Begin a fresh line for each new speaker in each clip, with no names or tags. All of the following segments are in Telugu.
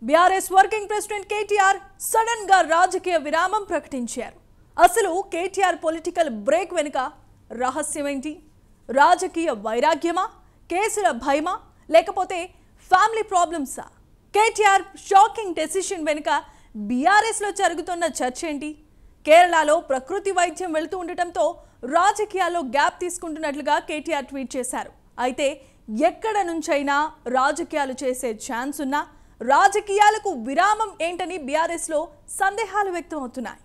BRS working president KTR sudden గా రాజకీయ విరామం ప్రకటించారు. అసలు కేటీఆర్ పొలిటికల్ బ్రేక్ వెనుక రహస్యం ఏంటి? రాజకీయ వైరాగ్యమా, కేసుల భయమా, లేకపోతే ఫ్యామిలీ ప్రాబ్లమ్సా? కేటీఆర్ షాకింగ్ డెసిషన్ వెనుక బీఆర్ఎస్ లో జరుగుతున్న చర్చ ఏంటి? కేరళలో ప్రకృతి వైద్యం వెళుతూ ఉండటంతో రాజకీయాల్లో గ్యాప్ తీసుకుంటున్నట్లుగా కేటీఆర్ ట్వీట్ చేశారు. అయితే ఎక్కడ నుంచైనా రాజకీయాలు చేసే ఛాన్స్ ఉన్నా రాజకీయాలకు విరామం ఏంటని బీఆర్ఎస్ లో సందేహాలు వ్యక్తం అవుతున్నాయి.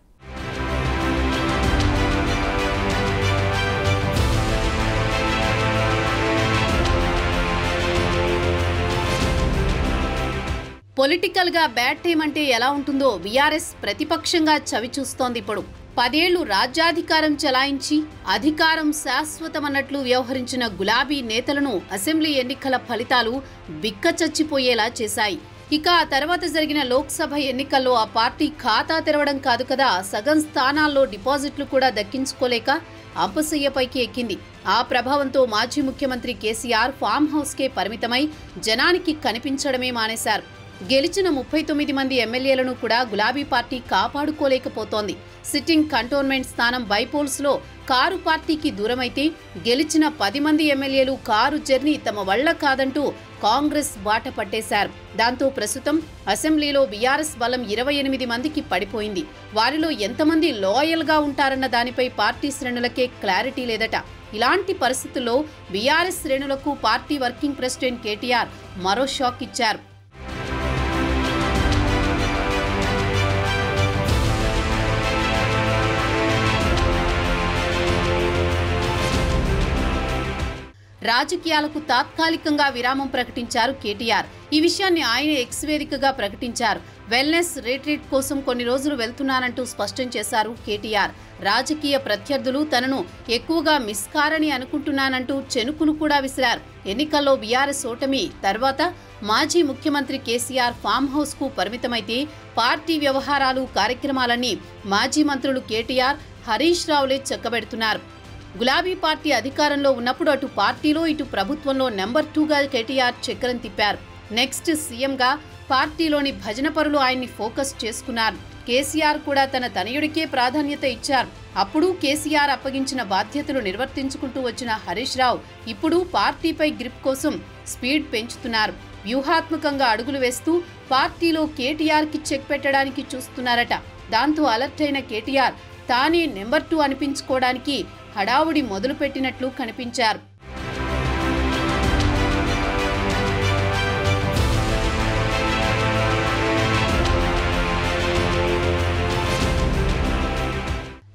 పొలిటికల్ గా బ్యాడ్ టైం అంటే ఎలా ఉంటుందో బీఆర్ఎస్ ప్రతిపక్షంగా చవి చూస్తోంది. ఇప్పుడు 10 ఏళ్లు రాజ్యాధికారం చలాయించి అధికారం శాశ్వతమన్నట్లు వ్యవహరించిన గులాబీ నేతలను అసెంబ్లీ ఎన్నికల ఫలితాలు బిక్కచచ్చిపోయేలా చేశాయి. ఇక ఆ తర్వాత జరిగిన లోక్సభ ఎన్నికల్లో ఆ పార్టీ ఖాతా తెరవడం కాదు కదా, సగం స్థానాల్లో డిపాజిట్లు కూడా దక్కించుకోలేక అంపశయ్యపైకి ఎక్కింది. ఆ ప్రభావంతో మాజీ ముఖ్యమంత్రి కేసీఆర్ ఫామ్ హౌస్ కే పరిమితమై జనానికి కనిపించడమే మానేశారు. గెలిచిన 39 మంది ఎమ్మెల్యేలను కూడా గులాబీ పార్టీ కాపాడుకోలేకపోతోంది. సిట్టింగ్ కంటోన్మెంట్ స్థానం బైపోల్స్ లో కారు పార్టీకి దూరమైతే గెలిచిన 10 మంది ఎమ్మెల్యేలు కారు జర్నీ తమ వల్ల కాదంటూ కాంగ్రెస్ బాట పట్టేశారు. దాంతో ప్రస్తుతం అసెంబ్లీలో బీఆర్ఎస్ బలం 28 మందికి పడిపోయింది. వారిలో ఎంతమంది లాయల్ గా ఉంటారన్న దానిపై పార్టీ శ్రేణులకే క్లారిటీ లేదట. ఇలాంటి పరిస్థితుల్లో బీఆర్ఎస్ శ్రేణులకు పార్టీ వర్కింగ్ ప్రెసిడెంట్ కేటీఆర్ మరో షాక్ ఇచ్చారు. రాజకీయాలకు తాత్కాలికంగా విరామం ప్రకటించారు కేటీఆర్. ఈ విషయాన్ని ఆయన ఎక్స్ వేదికగా ప్రకటించారు. వెల్నెస్ రిట్రీట్ కోసం కొన్ని రోజులు వెళ్తున్నానంటూ స్పష్టం చేశారు కేటీఆర్. రాజకీయ ప్రత్యర్థులు తనను ఎక్కువగా మిస్ కారని అనుకుంటున్నానంటూ చెనుకులు కూడా విసిరారు. ఎన్నికల్లో బీఆర్ఎస్ ఓటమి తర్వాత మాజీ ముఖ్యమంత్రి కేసీఆర్ ఫామ్ హౌస్ కు పరిమితమైతే పార్టీ వ్యవహారాలు కార్యక్రమాలన్నీ మాజీ మంత్రులు కేటీఆర్, హరీష్ రావులే చక్కబెడుతున్నారు. గులాబీ పార్టీ అధికారంలో ఉన్నప్పుడు అటు పార్టీలో ఇటు ప్రభుత్వంలో నెంబర్ 2గా కేటీఆర్ చక్రం తిప్పారు. నెక్స్ట్ సీఎంగా పార్టీలోని భజన పరులు ఆయన్ని ఫోకస్ చేసుకున్నారు. కేసీఆర్ కూడా తన తనయుడికే ప్రాధాన్యత ఇచ్చారు. అప్పుడు కేసీఆర్ అప్పగించిన బాధ్యతలు నిర్వర్తించుకుంటూ వచ్చిన హరీష్ రావు ఇప్పుడు పార్టీపై గ్రిప్ కోసం స్పీడ్ పెంచుతున్నారు. వ్యూహాత్మకంగా అడుగులు వేస్తూ పార్టీలో కేటీఆర్కి చెక్ పెట్టడానికి చూస్తున్నారట. దాంతో అలర్ట్ అయిన కేటీఆర్ తానే నెంబర్ 2 అనిపించుకోవడానికి హడావుడి మొదలుపెట్టినట్లు కనిపించారు.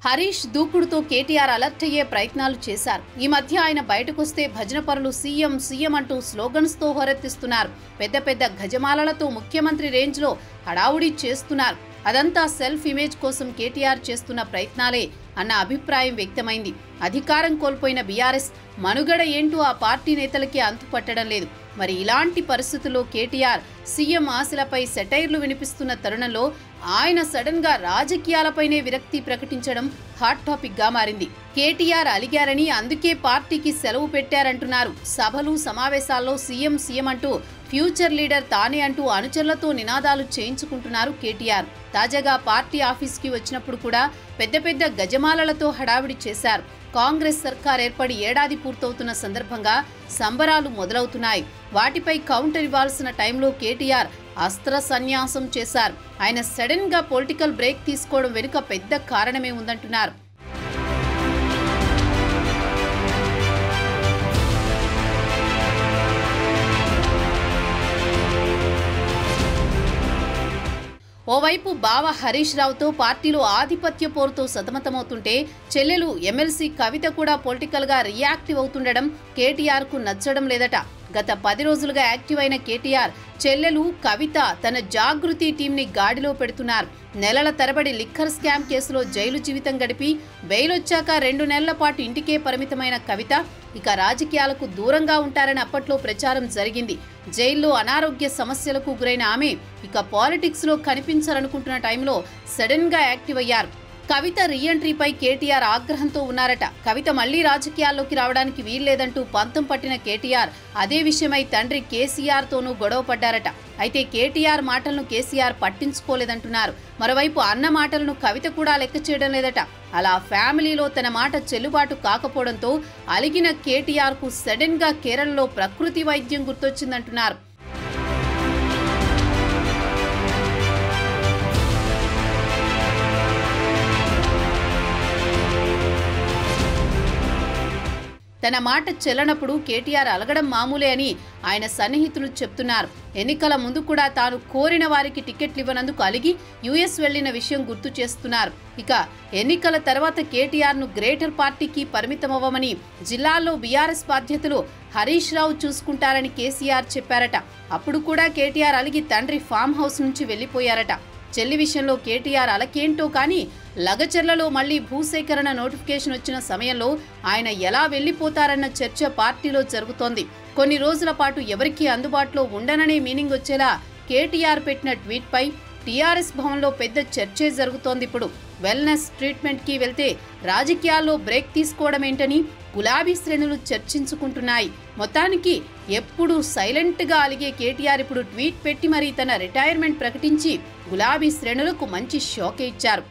హరీష్ దూకుడుతో కేటీఆర్ అలర్ట్ అయ్యే ప్రయత్నాలు చేశారు. ఈ మధ్య ఆయన బయటకొస్తే భజన పరులు సీఎం సీఎం అంటూ స్లోగన్స్ తో హోరెత్తిస్తున్నారు. పెద్ద పెద్ద గజమాలలతో ముఖ్యమంత్రి రేంజ్ లో హడావుడి చేస్తున్నారు. అదంతా సెల్ఫ్ ఇమేజ్ కోసం కేటీఆర్ చేస్తున్న ప్రయత్నాలే అన్న అభిప్రాయం వ్యక్తమైంది. అధికారం కోల్పోయిన బీఆర్ఎస్ మనుగడ ఏంటో ఆ పార్టీ నేతలకి అంతుపట్టడం లేదు. మరి ఇలాంటి పరిస్థితుల్లో కేటీఆర్ సీఎం ఆశలపై సెటైర్లు వినిపిస్తున్న తరుణంలో ఆయన సడన్ గా రాజకీయాలపైనే విరక్తి ప్రకటించడం హాట్ టాపిక్ గా మారింది. కేటీఆర్ అలిగారని అందుకే పార్టీకి సెలవు పెట్టారంటున్నారు. సభలు సమావేశాల్లో సీఎం సీఎం అంటూ ఫ్యూచర్ లీడర్ తానే అంటూ అనుచరులతో నినాదాలు చేయించుకుంటున్నారు కేటీఆర్. తాజాగా పార్టీ ఆఫీస్కి వచ్చినప్పుడు కూడా పెద్ద పెద్ద గజమాలలతో హడావిడి చేశారు. కాంగ్రెస్ సర్కార్ ఏర్పడి ఏడాది పూర్తవుతున్న సందర్భంగా సంబరాలు మొదలవుతున్నాయి. వాటిపై కౌంటర్ ఇవ్వాల్సిన టైంలో కేటీఆర్ అస్త్ర సన్యాసం చేశారు. ఆయన సడన్ గా పొలిటికల్ బ్రేక్ తీసుకోవడం వెనుక పెద్ద కారణమే ఉందంటున్నారు. ఓవైపు బావ హరీష్ రావుతో పార్టీలో ఆధిపత్య పోరుతో సతమతమవుతుంటే చెల్లెలు ఎమ్మెల్సీ కవిత కూడా పొలిటికల్ గా రియాక్టివ్ అవుతుండడం కేటీఆర్ కు నచ్చడం లేదట. గత 10 రోజులుగా యాక్టివ్ అయిన కేటీఆర్ చెల్లెలు కవిత తన జాగృతి టీంని గాడిలో పెడుతున్నారు. నెలల తరబడి లిక్కర్ స్కామ్ కేసులో జైలు జీవితం గడిపి బెయిల్ వచ్చాక 2 నెలల పాటు ఇంటికే పరిమితమైన కవిత ఇక రాజకీయాలకు దూరంగా ఉంటారని అప్పట్లో ప్రచారం జరిగింది. జైల్లో అనారోగ్య సమస్యలకు గురైన ఆమె ఇక పాలిటిక్స్ లో కనిపించాలనుకుంటున్న టైంలో సడన్ గా యాక్టివ్ అయ్యారు. కవిత రీఎంట్రీపై కేటీఆర్ ఆగ్రహంతో ఉన్నారట. కవిత మళ్లీ రాజకీయాల్లోకి రావడానికి వీల్లేదంటూ పంతం పట్టిన కేటీఆర్ అదే విషయమై తండ్రి కేసీఆర్ తోనూ గొడవ పడ్డారట. అయితే కేటీఆర్ మాటలను కేసీఆర్ పట్టించుకోలేదంటున్నారు. మరోవైపు అన్న మాటలను కవిత కూడా లెక్క చేయడం లేదట. అలా ఫ్యామిలీలో తన మాట చెల్లుబాటు కాకపోవడంతో అలిగిన కేటీఆర్ కు సడన్ గా కేరళలో ప్రకృతి వైద్యం గుర్తొచ్చిందంటున్నారు. తన మాట చెల్లనప్పుడు కేటీఆర్ అలగడం మామూలే అని ఆయన సన్నిహితులు చెప్తున్నారు. ఎన్నికల ముందు కూడా తాను కోరిన వారికి టికెట్లు ఇవ్వనందుకు అలిగి యుఎస్ వెళ్లిన విషయం గుర్తు చేస్తున్నారు. ఇక ఎన్నికల తర్వాత కేటీఆర్ను గ్రేటర్ పార్టీకి పరిమితమవ్వమని, జిల్లాల్లో బీఆర్ఎస్ బాధ్యతలు హరీష్ రావు చూసుకుంటారని కేసీఆర్ చెప్పారట. అప్పుడు కూడా కేటీఆర్ అలిగి తండ్రి ఫామ్ హౌస్ నుంచి వెళ్లిపోయారట. చెల్లి విషయంలో కేటీఆర్ అలకేంటో కానీ లగచర్లలో మళ్లీ భూసేకరణ నోటిఫికేషన్ వచ్చిన సమయంలో ఆయన ఎలా వెళ్లిపోతారన్న చర్చ పార్టీలో జరుగుతోంది. కొన్ని రోజుల పాటు ఎవరికీ అందుబాటులో ఉండననే మీనింగ్ వచ్చేలా కేటీఆర్ పెట్టిన ట్వీట్ పై టీఆర్ఎస్ భవన్లో పెద్ద చర్చే జరుగుతోంది. ఇప్పుడు వెల్నెస్ ట్రీట్మెంట్ కి వెళ్తే రాజకీయాల్లో బ్రేక్ తీసుకోవడం ఏంటని గులాబీ శ్రేణులు చర్చించుకుంటున్నాయి. మొత్తానికి ఎప్పుడు సైలెంట్ గా అలిగే కేటీఆర్ ఇప్పుడు ట్వీట్ పెట్టి మరీ తన రిటైర్మెంట్ ప్రకటించి గులాబీ శ్రేణులకు మంచి షాకే ఇచ్చారు.